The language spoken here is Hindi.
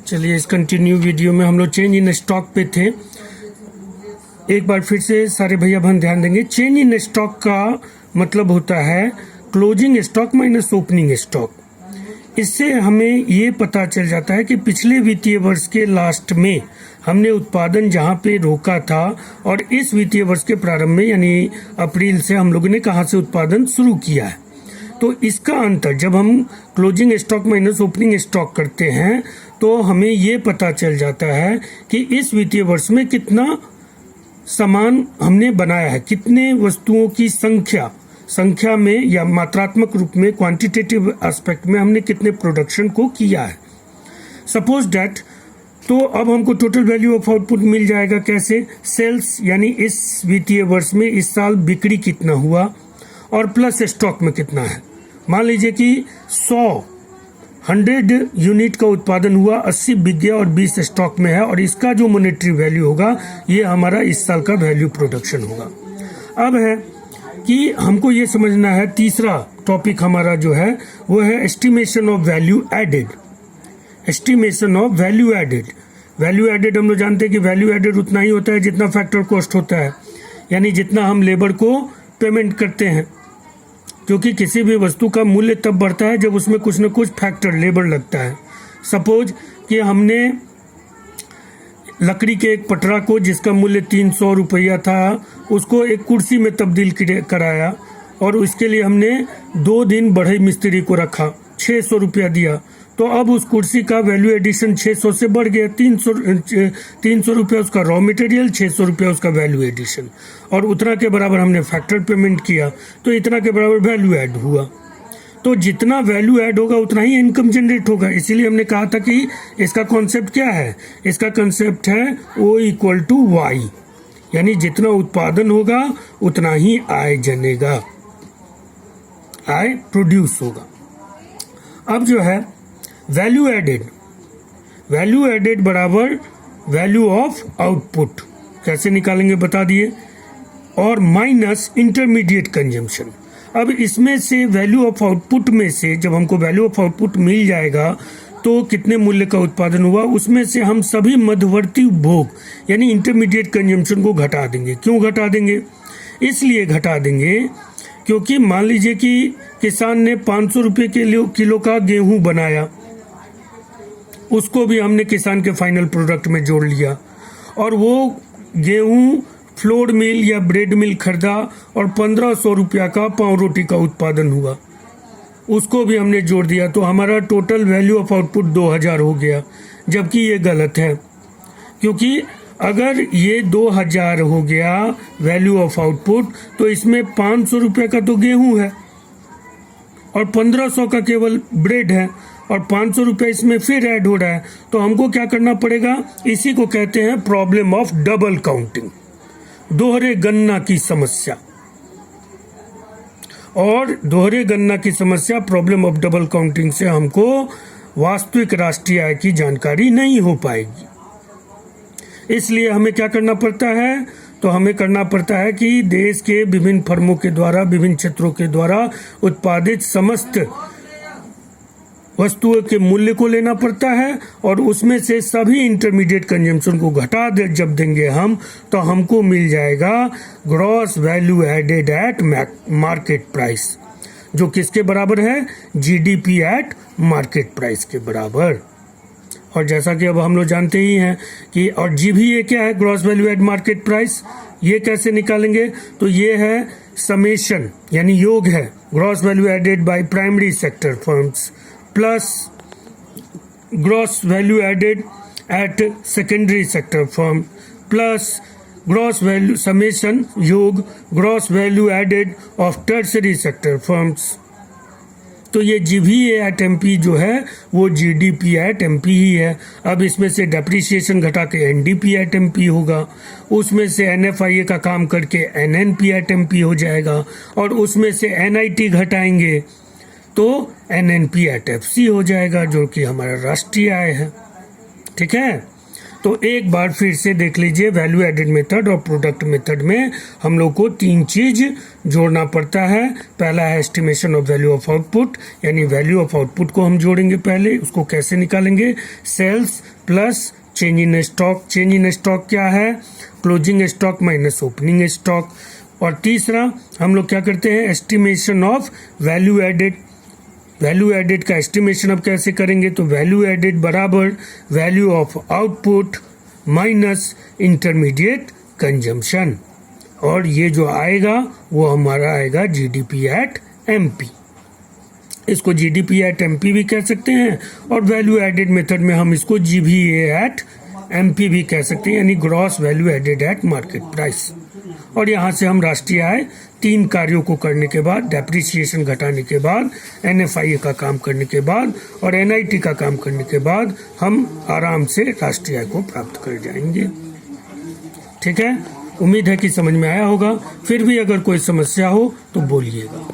चलिए, इस कंटिन्यू वीडियो में हम लोग चेंज इन स्टॉक पे थे। एक बार फिर से सारे भैया बहन ध्यान देंगे। चेंज इन स्टॉक का मतलब होता है closing stock minus opening stock. इससे हमें ये पता चल जाता है कि पिछले वित्तीय वर्ष के लास्ट में हमने उत्पादन जहाँ पे रोका था और इस वित्तीय वर्ष के प्रारंभ में यानी अप्रैल से हम लोगों ने कहाँ से उत्पादन शुरू किया है। तो इसका अंतर जब हम closing stock minus opening stock करते हैं तो हमें ये पता चल जाता है कि इस वित्तीय वर्ष में कितना सामान हमने बनाया है, कितने वस्तुओं की संख्या में या मात्रात्मक रूप में क्वांटिटेटिव एस्पेक्ट में हमने कितने प्रोडक्शन को किया है। सपोज दैट, तो अब हमको टोटल वैल्यू ऑफ आउटपुट मिल जाएगा कैसे? सेल्स यानी इस वित्तीय वर्ष में इस साल बिक्री कितना हुआ और प्लस स्टॉक में कितना है। मान लीजिए कि 100 यूनिट का उत्पादन हुआ, 80 बिक गया और 20 स्टॉक में है और इसका जो मॉनेटरी वैल्यू होगा ये हमारा इस साल का वैल्यू प्रोडक्शन होगा। अब है कि हमको ये समझना है, तीसरा टॉपिक हमारा जो है वो है estimation of value added. Estimation of value added. Value added हम लोग जानते हैं कि वैल्यू एडेड उतना ही होता है जितना फैक्टर कॉस्ट होता है, यानी जितना हम लेबर को पेमेंट करते हैं, क्योंकि किसी भी वस्तु का मूल्य तब बढ़ता है जब उसमें कुछ न कुछ फैक्टर लेबर लगता है। सपोज कि हमने लकड़ी के एक पटरा को जिसका मूल्य 300 रुपया था उसको एक कुर्सी में तब्दील कराया और उसके लिए हमने 2 दिन बढ़ई मिस्त्री को रखा, 600 रुपया दिया। तो अब उस कुर्सी का वैल्यू एडिशन 600 से बढ़ गया, 300 रुपया उसका रॉ मटेरियल, 600 रुपया उसका वैल्यू एडिशन, और उतना के बराबर हमने फैक्टर पेमेंट किया तो इतना के बराबर वैल्यू ऐड हुआ। तो जितना वैल्यू ऐड होगा उतना ही इनकम जनरेट होगा। इसीलिए हमने कहा था कि इसका कॉन्सेप्ट क्या है? इसका कॉन्सेप्ट है O इक्वल टू Y, यानी जितना उत्पादन होगा उतना ही आय जनेगा, आय प्रोड्यूस होगा। अब जो है वैल्यू एडेड बराबर वैल्यू ऑफ आउटपुट कैसे निकालेंगे बता दिए, और माइनस इंटरमीडिएट कंजम्पशन। अब इसमें से वैल्यू ऑफ आउटपुट में से जब हमको वैल्यू ऑफ आउटपुट मिल जाएगा तो कितने मूल्य का उत्पादन हुआ उसमें से हम सभी मध्यवर्ती उपभोग यानी इंटरमीडिएट कंजम्पशन को घटा देंगे। क्यों घटा देंगे? इसलिए घटा देंगे क्योंकि मान लीजिए कि किसान ने 500 रुपये के किलो का गेहूं बनाया, उसको भी हमने किसान के फाइनल प्रोडक्ट में जोड़ लिया, और वो गेहूं फ्लोर मिल या ब्रेड मिल खरीदा और 1500 रुपया का पाव रोटी का उत्पादन हुआ, उसको भी हमने जोड़ दिया, तो हमारा टोटल वैल्यू ऑफ आउटपुट 2000 हो गया। जबकि ये गलत है, क्योंकि अगर ये 2000 हो गया वैल्यू ऑफ आउटपुट तो इसमें 500 रुपये का तो गेहूं है और 1500 का केवल ब्रेड है और 500 रुपये इसमें फिर ऐड हो रहा है। तो हमको क्या करना पड़ेगा? इसी को कहते हैं प्रॉब्लम ऑफ डबल काउंटिंग, दोहरे गणना की समस्या। और दोहरे गणना की समस्या, प्रॉब्लम ऑफ डबल काउंटिंग से हमको वास्तविक राष्ट्रीय आय की जानकारी नहीं हो पाएगी। इसलिए हमें क्या करना पड़ता है? तो हमें करना पड़ता है कि देश के विभिन्न फर्मों के द्वारा, विभिन्न क्षेत्रों के द्वारा उत्पादित समस्त वस्तुओं के मूल्य को लेना पड़ता है और उसमें से सभी इंटरमीडिएट कंजम्पशन को घटा दे जब देंगे हम, तो हमको मिल जाएगा gross value added at market price, जो किसके बराबर है? जीडीपी एट मार्केट प्राइस के बराबर। और जैसा कि अब हम लोग जानते ही हैं कि और जीवीए क्या है? Gross value eight market price. ये कैसे निकालेंगे? तो ये है समेशन यानी योग है gross value added by primary sector firms plus gross value added at secondary sector firm plus gross value summation योग gross value added of tertiary sector firms. तो ये जीवीए एट एमपी जो है वो जीडीपी एट एमपी ही है। अब इसमें से डेप्रिसिएशन घटा के एनडीपी एट एमपी होगा, उसमें से एनएफआईए का काम करके एनएनपी एट एमपी हो जाएगा, और उसमें से एनआईटी घटाएंगे तो एनएनपी एट एफसी हो जाएगा, जो कि हमारा राष्ट्रीय आय है। ठीक है, तो एक बार फिर से देख लीजिए, वैल्यू एडेड मेथड और प्रोडक्ट मेथड में हम लोग को 3 चीज जोड़ना पड़ता है। पहला है estimation of value of output, यानी वैल्यू ऑफ आउटपुट को हम जोड़ेंगे पहले। उसको कैसे निकालेंगे? Sales plus change in stock. Change in stock क्या है? Closing stock minus opening stock. और तीसरा हम लोग क्या करते हैं? Estimation of value added. Value added का एस्टिमेशन अब कैसे करेंगे? तो वैल्यू एडेड बराबर value of output minus intermediate consumption, और ये जो आएगा वो हमारा आएगा जीडीपी एट एमपी। इसको जीडीपी एट एमपी भी कह सकते हैं, और वैल्यू एडेड मेथड में हम इसको जीवीए एट एमपी भी कह सकते हैं, यानी gross value added at market price. और यहाँ से हम राष्ट्रीय आय 3 कार्यों को करने के बाद, डेप्रिसिएशन घटाने के बाद, एनएफआईए का काम करने के बाद और एनआईटी का काम करने के बाद हम आराम से राष्ट्रीय आय को प्राप्त कर जाएंगे। ठीक है, उम्मीद है कि समझ में आया होगा। फिर भी अगर कोई समस्या हो तो बोलिएगा।